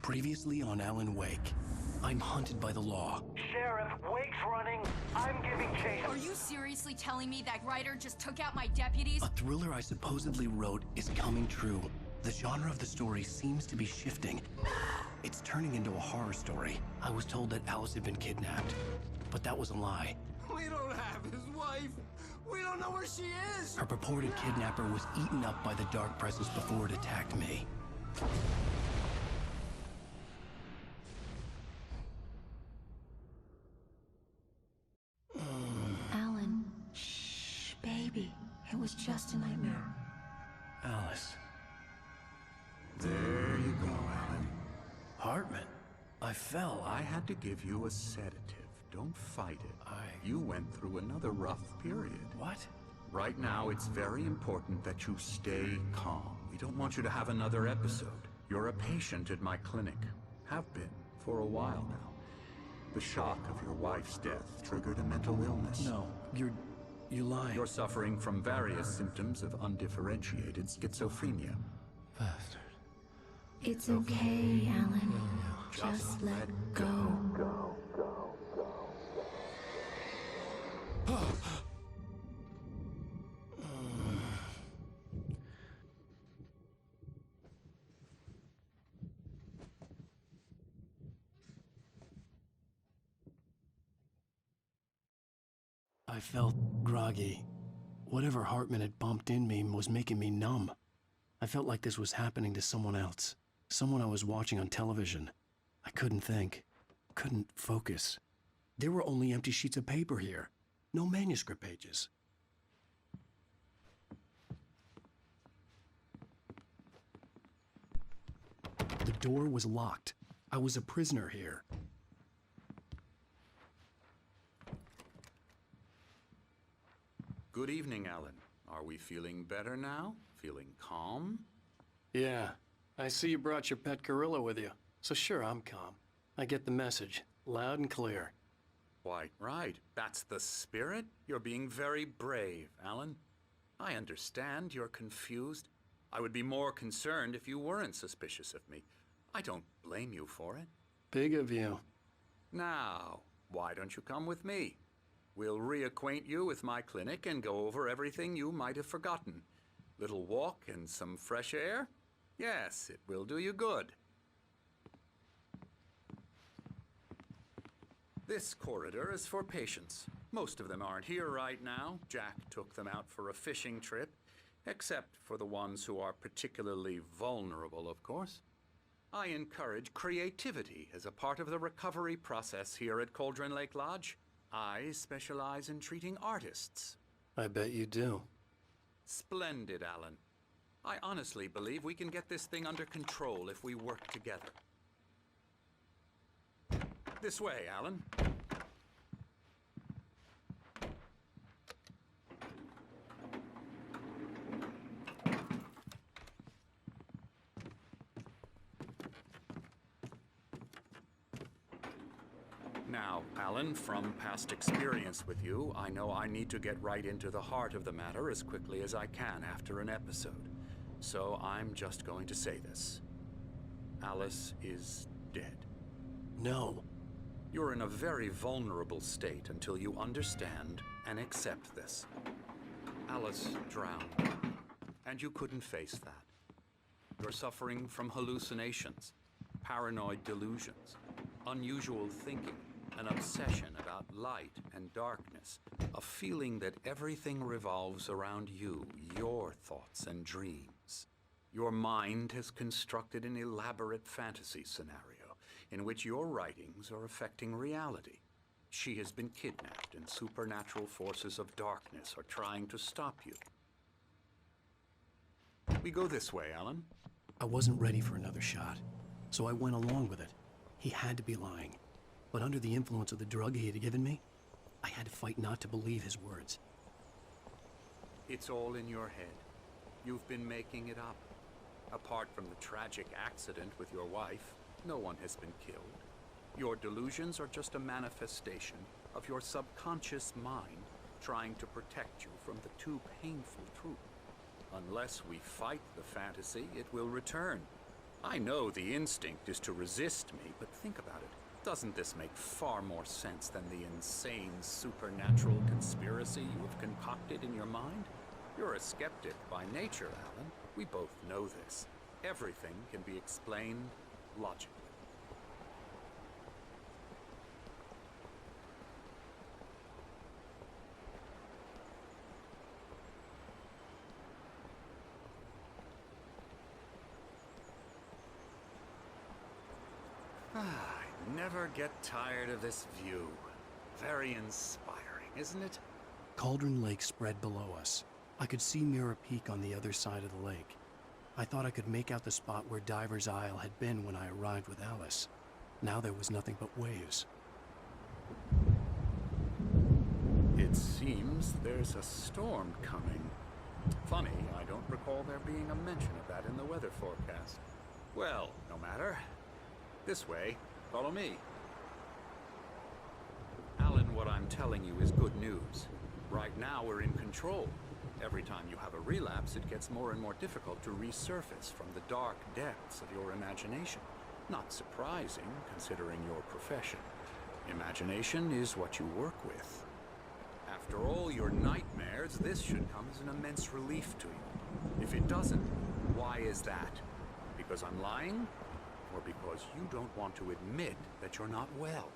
Previously on Alan Wake, I'm hunted by the law. Sheriff, Wake's running. I'm giving chase. Are you seriously telling me that writer just took out my deputies? A thriller I supposedly wrote is coming true. The genre of the story seems to be shifting. It's turning into a horror story. I was told that Alice had been kidnapped, but that was a lie. We don't have his wife. We don't know where she is. Her purported kidnapper was eaten up by the dark presence before it attacked me. Alan, shh, baby. It was just a nightmare. Alice. There you go, Alan. Hartman. I fell. I had to give you a sedative. Don't fight it. You went through another rough period. What? Right now, it's very important that you stay calm. We don't want you to have another episode. You're a patient at my clinic. Have been for a while now. The shock of your wife's death triggered a mental illness. No, you're lying. You're suffering from various symptoms of undifferentiated schizophrenia. Bastard. It's okay, Alan. Just let go. I felt groggy. Whatever Hartman had bumped in me was making me numb. I felt like this was happening to someone else. Someone I was watching on television. I couldn't think. Couldn't focus. There were only empty sheets of paper here. No manuscript pages. The door was locked. I was a prisoner here. Good evening, Alan. Are we feeling better now? Feeling calm? Yeah. I see you brought your pet gorilla with you. So sure, I'm calm. I get the message. Loud and clear. Quite right. That's the spirit. You're being very brave, Alan. I understand you're confused. I would be more concerned if you weren't suspicious of me. I don't blame you for it. Big of you. Now, why don't you come with me? We'll reacquaint you with my clinic and go over everything you might have forgotten. Little walk and some fresh air? Yes, it will do you good. This corridor is for patients. Most of them aren't here right now. Jack took them out for a fishing trip, except for the ones who are particularly vulnerable, of course. I encourage creativity as a part of the recovery process here at Cauldron Lake Lodge. I specialize in treating artists. I bet you do. Splendid, Alan. I honestly believe we can get this thing under control if we work together. This way, Alan. Now, Alan, from past experience with you, I know I need to get right into the heart of the matter as quickly as I can after an episode. So I'm just going to say this. Alice is dead. No. You're in a very vulnerable state until you understand and accept this. Alice drowned, and you couldn't face that. You're suffering from hallucinations, paranoid delusions, unusual thinking, an obsession about light and darkness, a feeling that everything revolves around you, your thoughts and dreams. Your mind has constructed an elaborate fantasy scenario in which your writings are affecting reality. She has been kidnapped, and supernatural forces of darkness are trying to stop you. We go this way, Alan. I wasn't ready for another shot, so I went along with it. He had to be lying. But under the influence of the drug he had given me, I had to fight not to believe his words. It's all in your head. You've been making it up. Apart from the tragic accident with your wife, no one has been killed. Your delusions are just a manifestation of your subconscious mind trying to protect you from the too painful truth. Unless we fight the fantasy, it will return. I know the instinct is to resist me, but think about it. Doesn't this make far more sense than the insane supernatural conspiracy you have concocted in your mind? You're a skeptic by nature, Alan. We both know this. Everything can be explained logically. I never get tired of this view. Very inspiring, isn't it? Cauldron Lake spread below us. I could see Mirror Peak on the other side of the lake. I thought I could make out the spot where Diver's Isle had been when I arrived with Alice. Now there was nothing but waves. It seems there's a storm coming. Funny, I don't recall there being a mention of that in the weather forecast. Well, no matter. This way. Follow me. Alan, what I'm telling you is good news. Right now we're in control. Every time you have a relapse, it gets more and more difficult to resurface from the dark depths of your imagination. Not surprising, considering your profession. Imagination is what you work with. After all your nightmares, this should come as an immense relief to you. If it doesn't, why is that? Because I'm lying? Or because you don't want to admit that you're not well?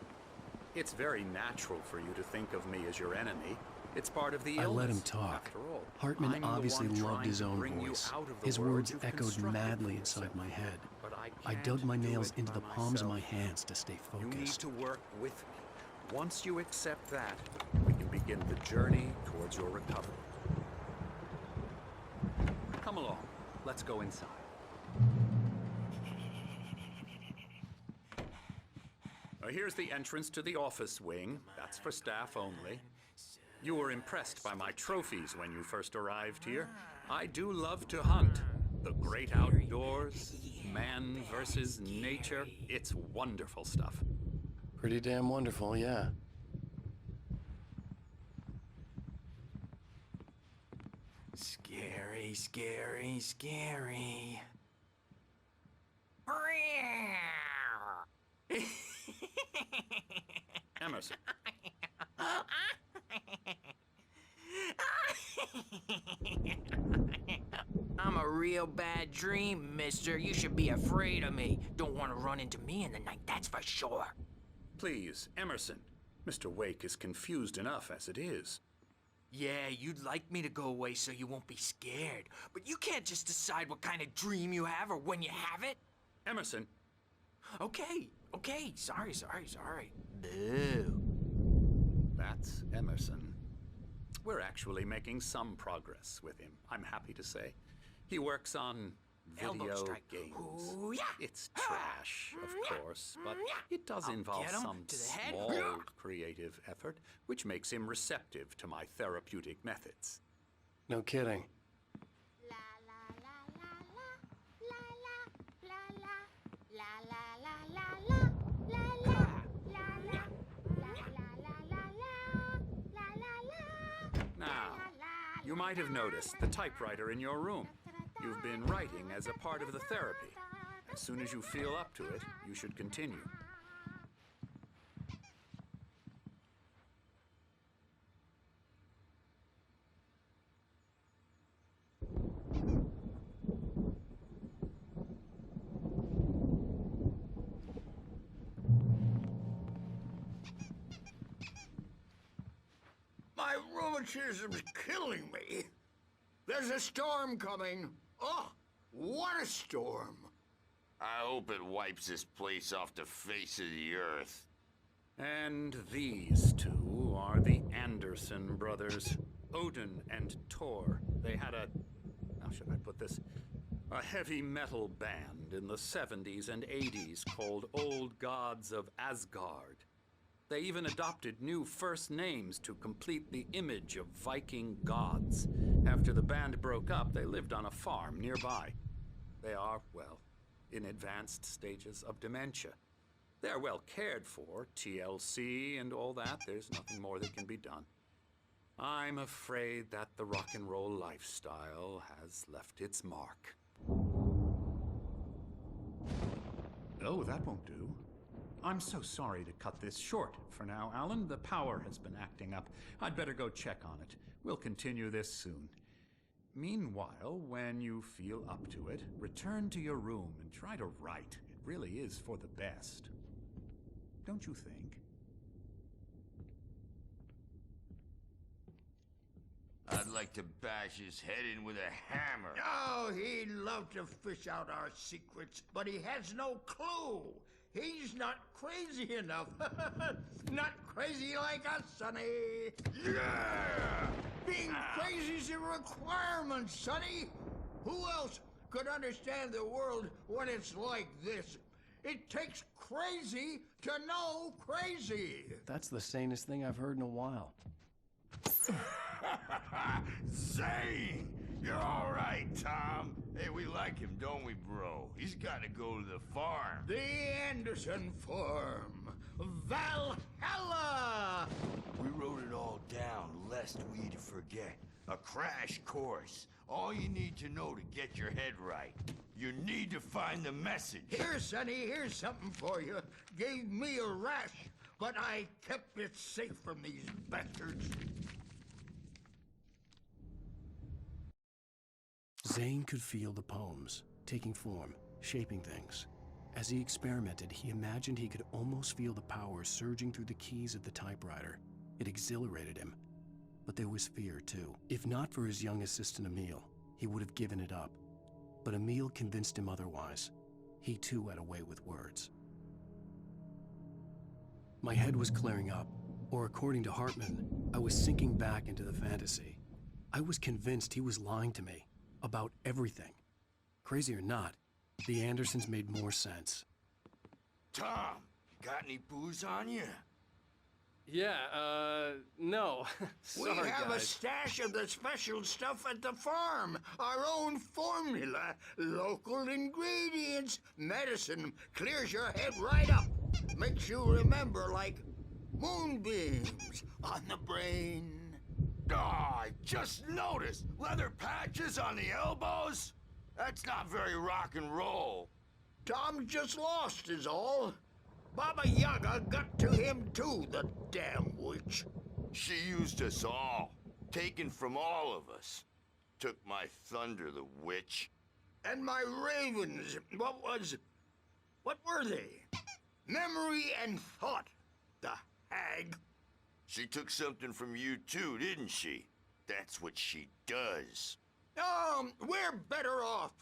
It's very natural for you to think of me as your enemy. It's part of the illness. I let him talk. After all, Hartman I'm the obviously one loved trying his to own bring you voice. out of the His world words you've echoed constructed madly for inside yourself. my head. But I can't dug my do nails it into by the palms of my myself. hands to stay You need focused. to work with me. Once you accept that, we can begin the journey towards your recovery. Come along. Let's go inside. Here's the entrance to the office wing. That's for staff only. You were impressed by my trophies when you first arrived here. I do love to hunt. The great outdoors, man versus nature. It's wonderful stuff. Pretty damn wonderful, yeah. Scary, scary, scary. Emerson. I'm a real bad dream, mister. You should be afraid of me. Don't want to run into me in the night, that's for sure. Please, Emerson. Mr. Wake is confused enough as it is. Yeah, you'd like me to go away so you won't be scared. But you can't just decide what kind of dream you have or when you have it. Emerson. Okay. Sorry. Boo. That's Emerson. We're actually making some progress with him, I'm happy to say. He works on Elbow video strike. games. Ooh, yeah. It's trash, of course, but it does I'll involve get 'em some to the head. small creative effort, which makes him receptive to my therapeutic methods. No kidding. Now, you might have noticed the typewriter in your room. You've been writing as a part of the therapy. As soon as you feel up to it, you should continue. My rheumatism's killing me. There's a storm coming. Oh, what a storm. I hope it wipes this place off the face of the earth. And these two are the Anderson brothers, Odin and Thor. They had a, how should I put this? A heavy metal band in the 70s and 80s called Old Gods of Asgard. They even adopted new first names to complete the image of Viking gods. After the band broke up, they lived on a farm nearby. They are, well, in advanced stages of dementia. They're well cared for, TLC and all that. There's nothing more that can be done. I'm afraid that the rock and roll lifestyle has left its mark. Oh, that won't do. I'm so sorry to cut this short for now, Alan. The power has been acting up. I'd better go check on it. We'll continue this soon. Meanwhile, when you feel up to it, return to your room and try to write. It really is for the best. Don't you think? I'd like to bash his head in with a hammer. Oh, he'd love to fish out our secrets, but he has no clue. He's not crazy enough. Not crazy like us, Sonny. Yeah! Being crazy's a requirement, Sonny. Who else could understand the world when it's like this? It takes crazy to know crazy. That's the sanest thing I've heard in a while. Zane! You're all right, Tom. Hey, we like him, don't we, bro? He's got to go to the farm. The Anderson Farm. Valhalla! We wrote it all down, lest we'd forget. A crash course. All you need to know to get your head right. You need to find the message. Here, Sonny, here's something for you. Gave me a rash, but I kept it safe from these bastards. Zane could feel the poems, taking form, shaping things. As he experimented, he imagined he could almost feel the power surging through the keys of the typewriter. It exhilarated him. But there was fear, too. If not for his young assistant Emil, he would have given it up. But Emil convinced him otherwise. He too had a way with words. My head was clearing up, or according to Hartman, I was sinking back into the fantasy. I was convinced he was lying to me. About everything. Crazy or not, the Andersons made more sense. Tom, got any booze on you? Yeah, no. We have a stash of the special stuff at the farm. Our own formula. Local ingredients. Medicine clears your head right up. Makes you remember like moonbeams on the brain. Oh, I just noticed. Leather patches on the elbows? That's not very rock and roll. Tom just lost is all. Baba Yaga got to him too, the damn witch. She used us all. Taken from all of us. Took my thunder, the witch. And my ravens, what were they? Memory and thought, the hag. She took something from you too, didn't she? That's what she does. We're better off.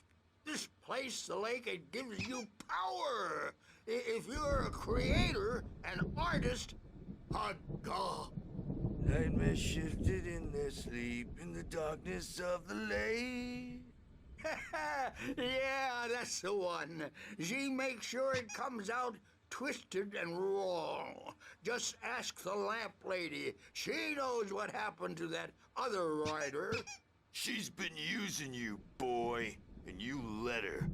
This place, the lake, it gives you power. If you're a creator, an artist, a god. Nightmares shifted in their sleep in the darkness of the lake. Yeah, that's the one. She makes sure it comes out twisted and wrong. Just ask the lamp lady. She knows what happened to that other writer. She's been using you, boy, and you let her.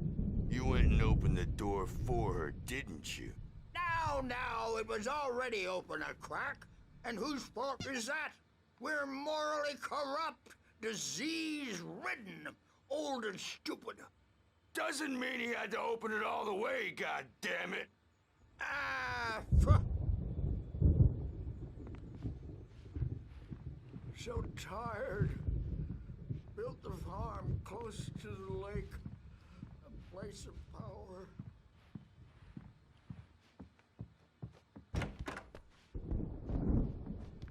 You went and opened the door for her, didn't you? Now, it was already open a crack. And whose fault is that? We're morally corrupt, disease-ridden, old and stupid. Doesn't mean he had to open it all the way, goddammit. So tired. Built the farm close to the lake. A place of power.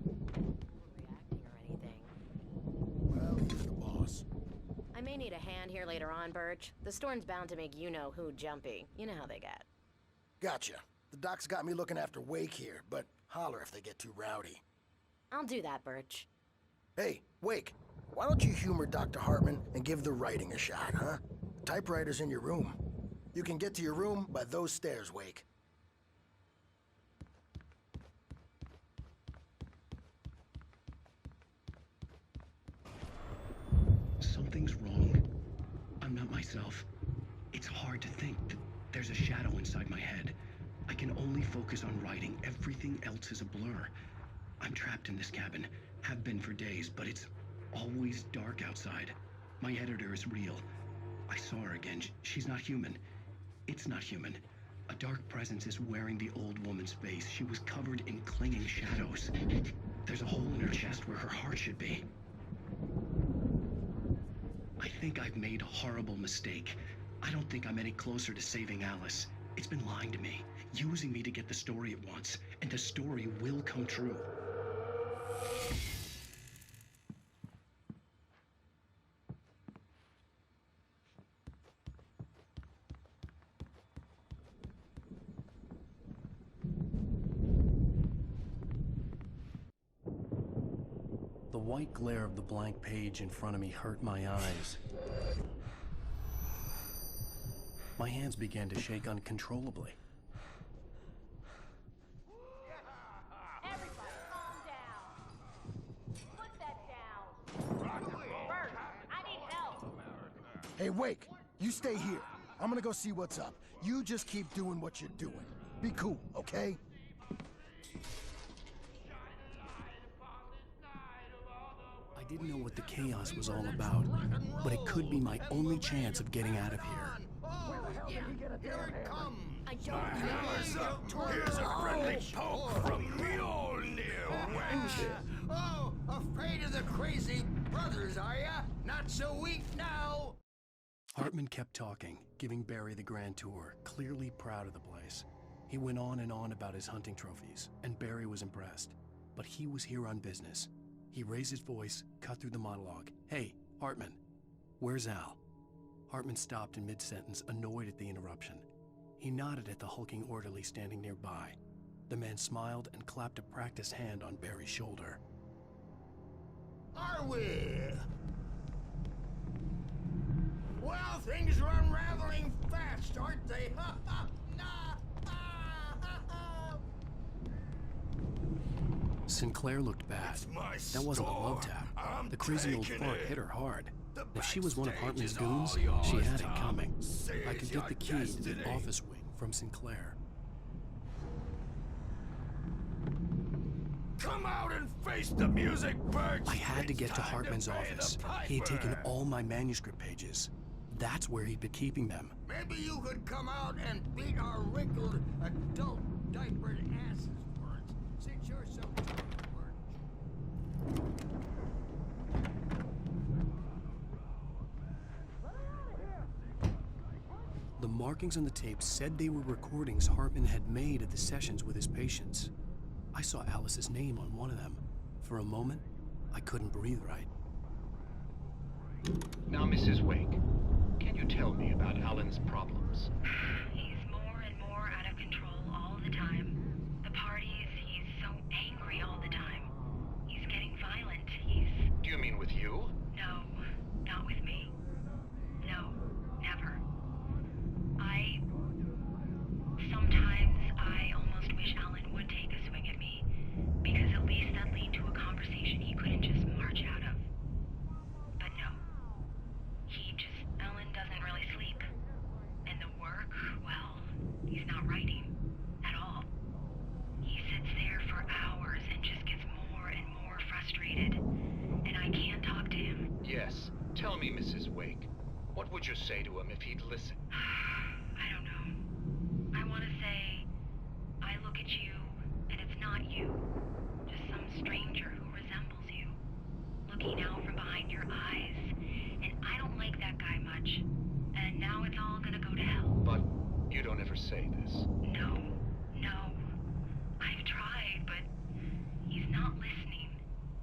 Reacting or anything. Well, he's the boss. I may need a hand here later on, Birch. The storm's bound to make you-know-who jumpy. You know how they get. Gotcha. The doc's got me looking after Wake here, but holler if they get too rowdy. I'll do that, Birch. Hey, Wake, why don't you humor Dr. Hartman and give the writing a shot, huh? Typewriter's in your room. You can get to your room by those stairs, Wake. Something's wrong. I'm not myself. It's hard to think that there's a shadow inside my head. I can only focus on writing. Everything else is a blur. I'm trapped in this cabin. Have been for days, but it's always dark outside. My editor is real. I saw her again. She's not human. It's not human. A dark presence is wearing the old woman's face. She was covered in clinging shadows. There's a hole in her chest where her heart should be. I think I've made a horrible mistake. I don't think I'm any closer to saving Alice. It's been lying to me, using me to get the story it wants, and the story will come true. The white glare of the blank page in front of me hurt my eyes. My hands began to shake uncontrollably. Everybody, calm down. Put that down. Bert, I need help. Hey, Wake, you stay here. I'm gonna go see what's up. You just keep doing what you're doing. Be cool, okay? I didn't know what the chaos was all about, but it could be my only chance of getting out of here. Here it comes. I don't know. Here's a friendly poke from Mjolnir, wench. Oh, afraid of the crazy brothers, are ya? Not so weak now. Hartman kept talking, giving Barry the grand tour, clearly proud of the place. He went on and on about his hunting trophies, and Barry was impressed. But he was here on business. He raised his voice, cut through the monologue. Hey, Hartman, where's Al? Hartman stopped in mid-sentence, annoyed at the interruption. He nodded at the hulking orderly standing nearby. The man smiled and clapped a practiced hand on Barry's shoulder. Are we? Well, things are unraveling fast, aren't they? Sinclair looked bad. That wasn't a love tap. The crazy old fart hit her hard. If she was one of Hartman's goons, she had it coming. I could get the key to the office wing from Sinclair. Come out and face the music, Bert! I had to get to Hartman's office. He had taken all my manuscript pages. That's where he'd been keeping them. Maybe you could come out and beat our wrinkled adult diapered asses for it, since you're so The markings on the tape said they were recordings Hartman had made at the sessions with his patients. I saw Alice's name on one of them. For a moment, I couldn't breathe right. Now, Mrs. Wake, can you tell me about Alan's problems? He's more and more out of control all the time. The parties, he's so angry all the time. He's getting violent. Do you mean with you? No, not with me. No, never. Sometimes I almost wish Alan would take a swing at me, because at least that'd lead to a conversation he couldn't just march out of. But no. Alan doesn't really sleep. And the work, well, he's not writing at all. He sits there for hours and just gets more and more frustrated. And I can't talk to him. Yes. Tell me, Mrs. Wake, what would you say to him if he'd listen? I don't know. I want to say, I look at you, and it's not you. Just some stranger who resembles you. Looking out from behind your eyes. And I don't like that guy much. And now it's all gonna go to hell. But you don't ever say this. No. I've tried, but he's not listening.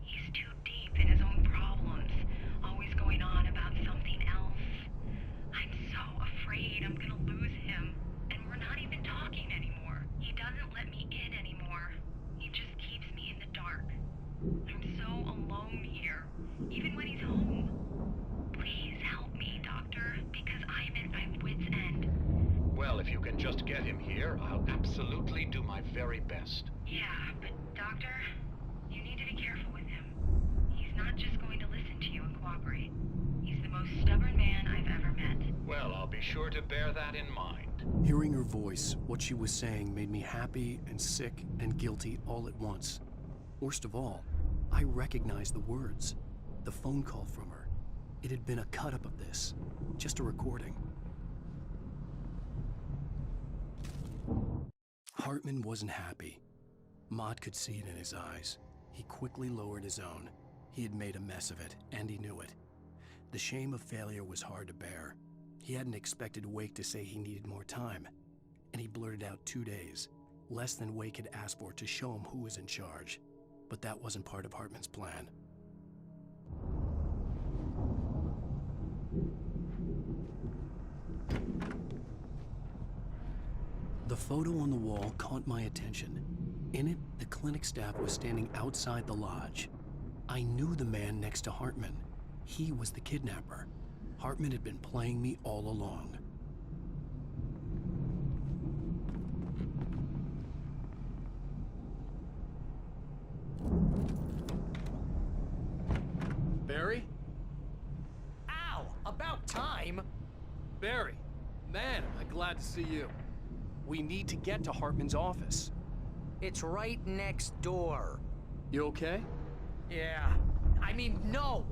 He's too deep in his own problems. Always going on about something else. I'm so afraid I'm gonna lose him. And we're not even talking anymore. He doesn't let me in anymore. He just keeps me in the dark. I'm so alone here, even when he's home. Please help me, Doctor, because I'm at my wit's end. Well, if you can just get him here, I'll absolutely do my very best. Yeah, but Doctor, you need to be careful with him. He's not just going to listen to you and cooperate. He's the most stubborn man I've ever met. Well, I'll be sure to bear that in mind. Hearing her voice, what she was saying made me happy and sick and guilty all at once. Worst of all, I recognized the words. The phone call from her. It had been a cut-up of this. Just a recording. Hartman wasn't happy. Mott could see it in his eyes. He quickly lowered his own. He had made a mess of it, and he knew it. The shame of failure was hard to bear. He hadn't expected Wake to say he needed more time, and he blurted out 2 days, less than Wake had asked for to show him who was in charge. But that wasn't part of Hartman's plan. The photo on the wall caught my attention. In it, the clinic staff was standing outside the lodge. I knew the man next to Hartman. He was the kidnapper. Hartman had been playing me all along. Barry? Ow! About time! Barry, man, am I glad to see you. We need to get to Hartman's office. It's right next door. You okay? Yeah. I mean, no!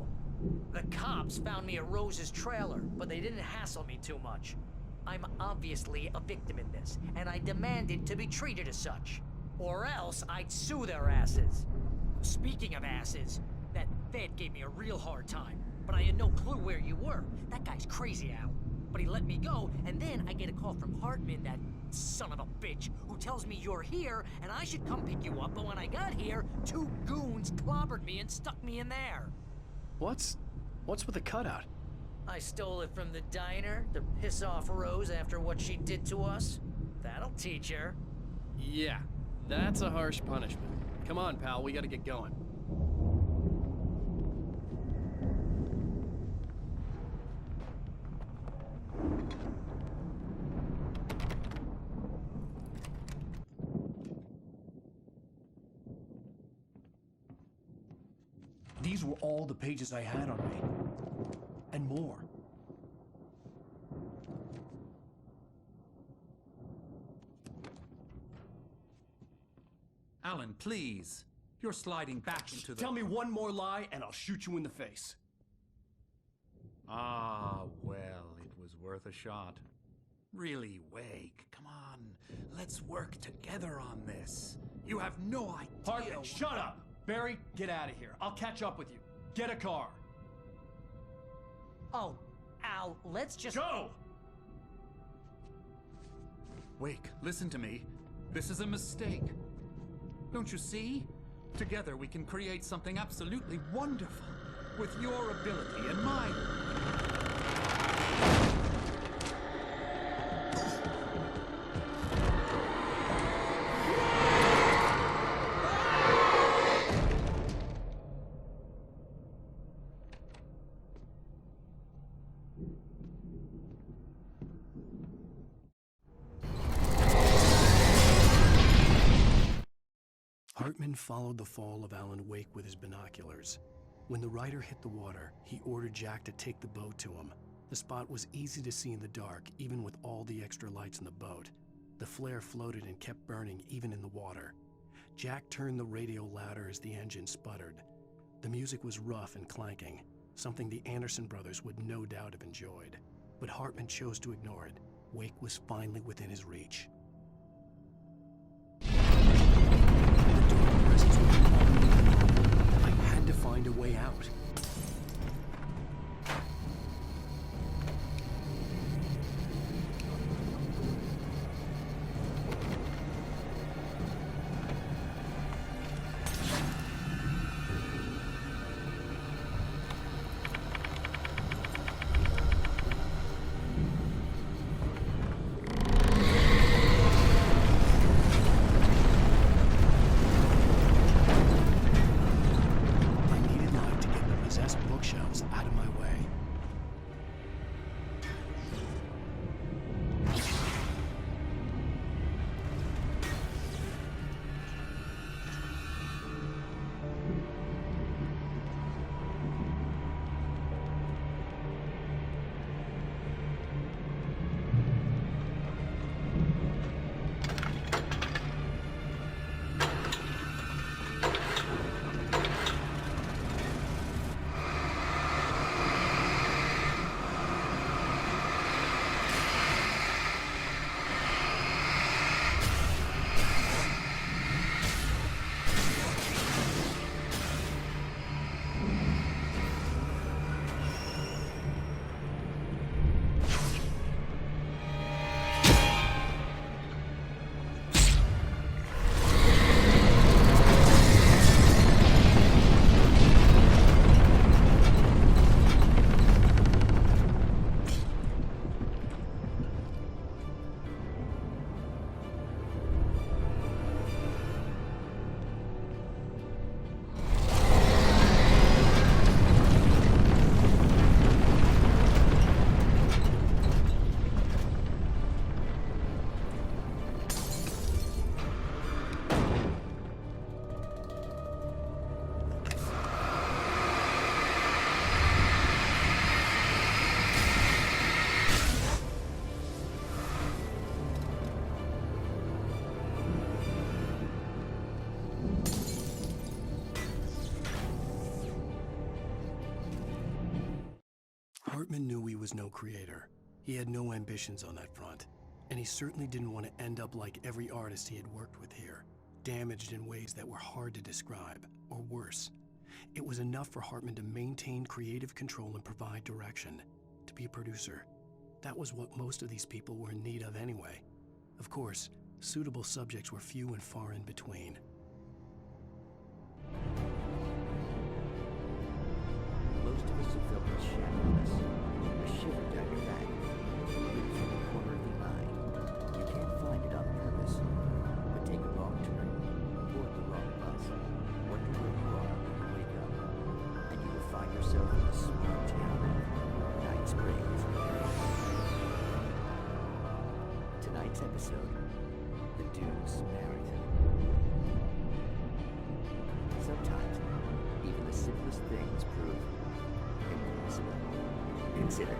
The cops found me at Rose's trailer, but they didn't hassle me too much. I'm obviously a victim in this, and I demanded to be treated as such. Or else I'd sue their asses. Speaking of asses, that Fed gave me a real hard time, but I had no clue where you were. That guy's crazy, Al. But he let me go, and then I get a call from Hartman, that son of a bitch, who tells me you're here, and I should come pick you up, but when I got here, 2 goons clobbered me and stuck me in there. What's with the cutout? I stole it from the diner to piss off Rose after what she did to us. That'll teach her. Yeah, that's a harsh punishment. Come on, pal, we gotta get going. These were all the pages I had on me. And more. Alan, please. You're sliding back into the... Tell me one more lie and I'll shoot you in the face. Ah, well, it was worth a shot. Really, Wake, come on. Let's work together on this. You have no idea... Hartman, shut up! Barry, get out of here. I'll catch up with you. Get a car. Oh, Al, let's just... Go! Wake, listen to me. This is a mistake. Don't you see? Together we can create something absolutely wonderful. With your ability and mine. Hartman followed the fall of Alan Wake with his binoculars. When the rider hit the water, he ordered Jack to take the boat to him. The spot was easy to see in the dark, even with all the extra lights in the boat. The flare floated and kept burning even in the water. Jack turned the radio louder as the engine sputtered. The music was rough and clanking, something the Anderson brothers would no doubt have enjoyed. But Hartman chose to ignore it. Wake was finally within his reach. I had to find a way out. Hartman knew he was no creator. He had no ambitions on that front, and he certainly didn't want to end up like every artist he had worked with here, damaged in ways that were hard to describe, or worse. It was enough for Hartman to maintain creative control and provide direction, to be a producer. That was what most of these people were in need of anyway. Of course, suitable subjects were few and far in between. Most of us have felt a shadow on us, a shiver down your back, lit from the corner of the eye. You can't find it on purpose, but take a wrong turn, board the wrong bus, wonder where you are when you wake up, and you will find yourself in a small town, Night Springs. Tonight's episode, The Dunes Marathon. Sometimes, even the simplest things prove impossible. Consider,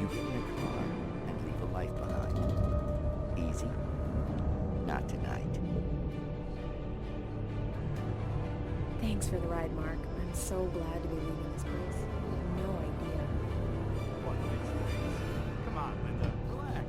you get in a car and leave a life behind. Easy? Not tonight. Thanks for the ride, Mark. I'm so glad to be leaving this place. You have no idea. What makes things? Come on, Linda, relax.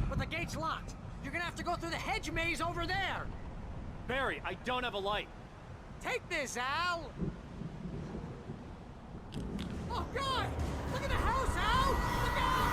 But the gate's locked. You're gonna have to go through the hedge maze over there. Barry, I don't have a light. Take this, Al. Oh, God! Look at the house, Al! Look out!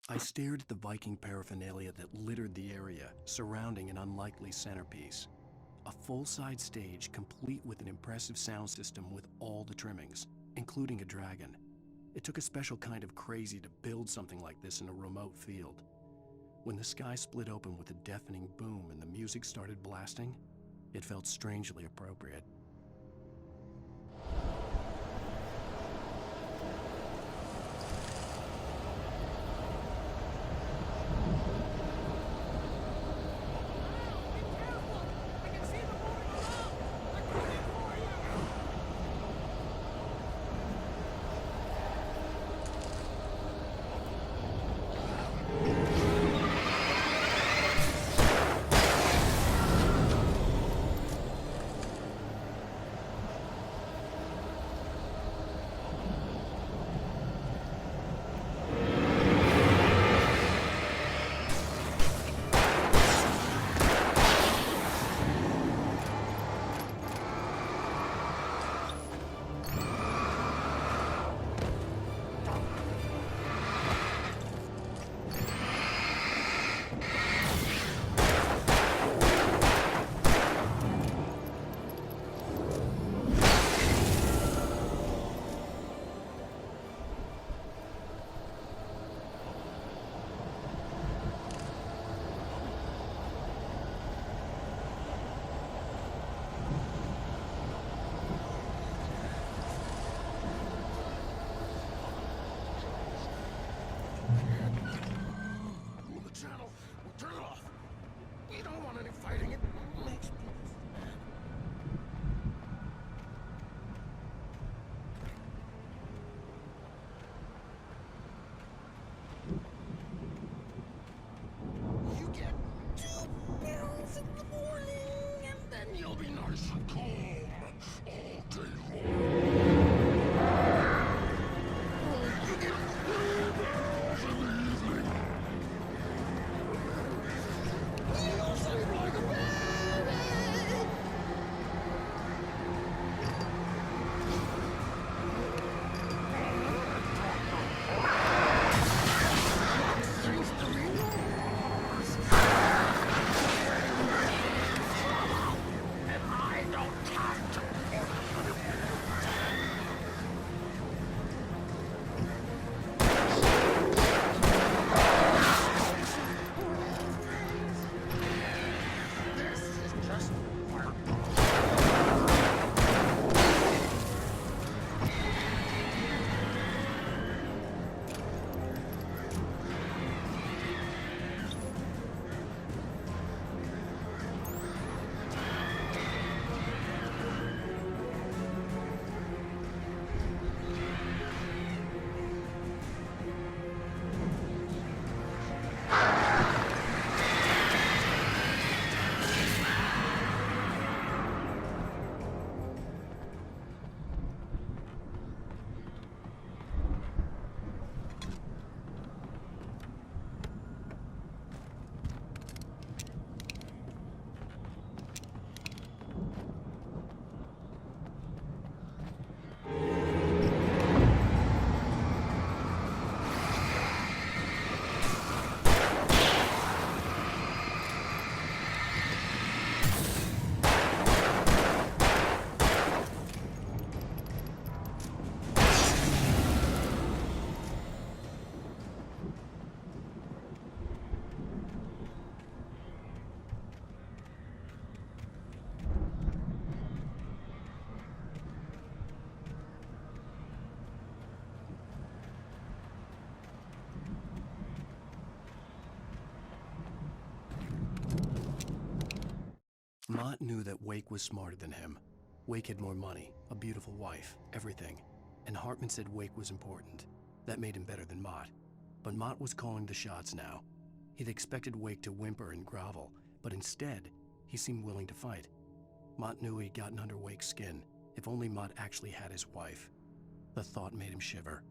I stared at the Viking paraphernalia that littered the area, surrounding an unlikely centerpiece. A full-size stage complete with an impressive sound system with all the trimmings, including a dragon. It took a special kind of crazy to build something like this in a remote field. When the sky split open with a deafening boom and the music started blasting, it felt strangely appropriate. Be careful! I can see them moving around! They're coming for Mott knew that Wake was smarter than him. Wake had more money, a beautiful wife, everything. And Hartman said Wake was important. That made him better than Mott. But Mott was calling the shots now. He'd expected Wake to whimper and grovel, but instead, he seemed willing to fight. Mott knew he'd gotten under Wake's skin. If only Mott actually had his wife. The thought made him shiver.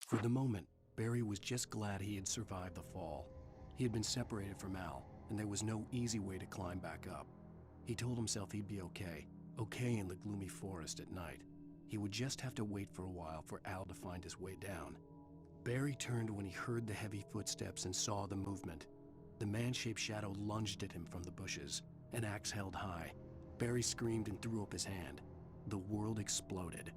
For the moment, Barry was just glad he had survived the fall. He had been separated from Al, and there was no easy way to climb back up. He told himself he'd be okay in the gloomy forest at night. He would just have to wait for a while for Al to find his way down. Barry turned when he heard the heavy footsteps and saw the movement. The man-shaped shadow lunged at him from the bushes, an axe held high. Barry screamed and threw up his hand. The world exploded.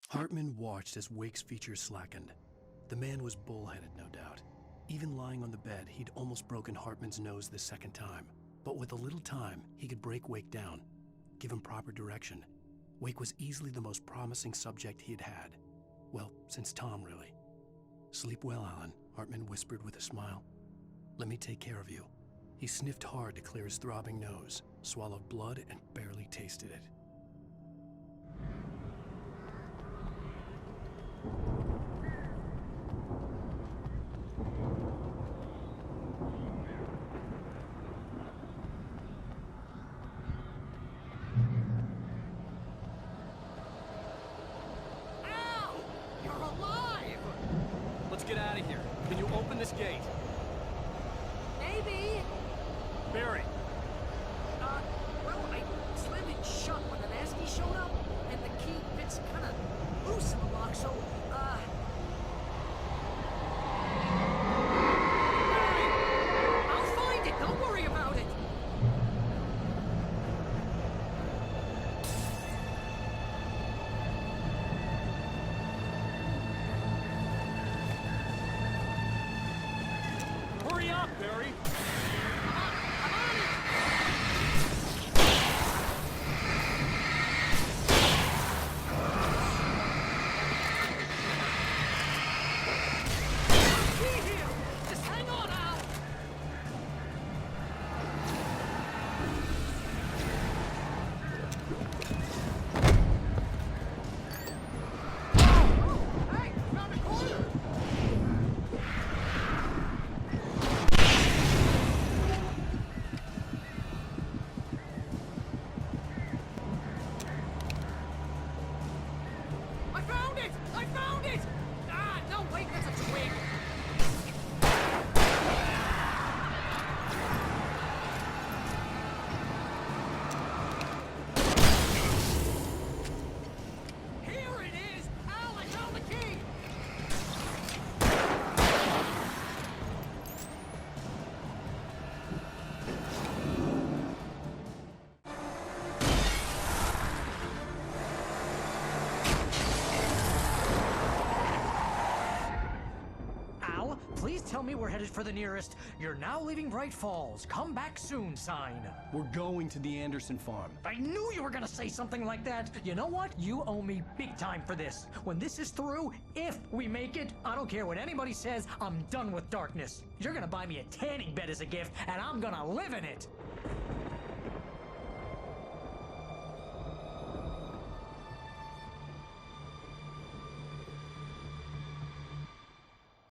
Hartman watched as Wake's features slackened. The man was bullheaded, no doubt. Even lying on the bed, he'd almost broken Hartman's nose the second time. But with a little time, he could break Wake down, give him proper direction. Wake was easily the most promising subject he had had. Well, since Tom, really. "Sleep well, Alan," Hartman whispered with a smile. "Let me take care of you." He sniffed hard to clear his throbbing nose, swallowed blood, and barely tasted it. Let's get out of here. Can you open this gate? Maybe. Barry. Well, I slammed it shut when the Nasty showed up, and the key fits kind of loose in the lock, so, Barry! I'll find it, don't worry about it! up, Barry! Just hang on, Al! Hey, found a corner! I found it! I found it! Ah, no, wait, that's a twig! Here it is! Al, I found the key! Al, please tell me we're headed for the nearest "You're now leaving Braight-Fallz. Come back soon" sign. We're going to the Anderson farm. I knew you were gonna say something like that. You know what? You owe me big time for this. When this is through, if we make it, I don't care what anybody says, I'm done with darkness. You're gonna buy me a tanning bed as a gift, and I'm gonna live in it.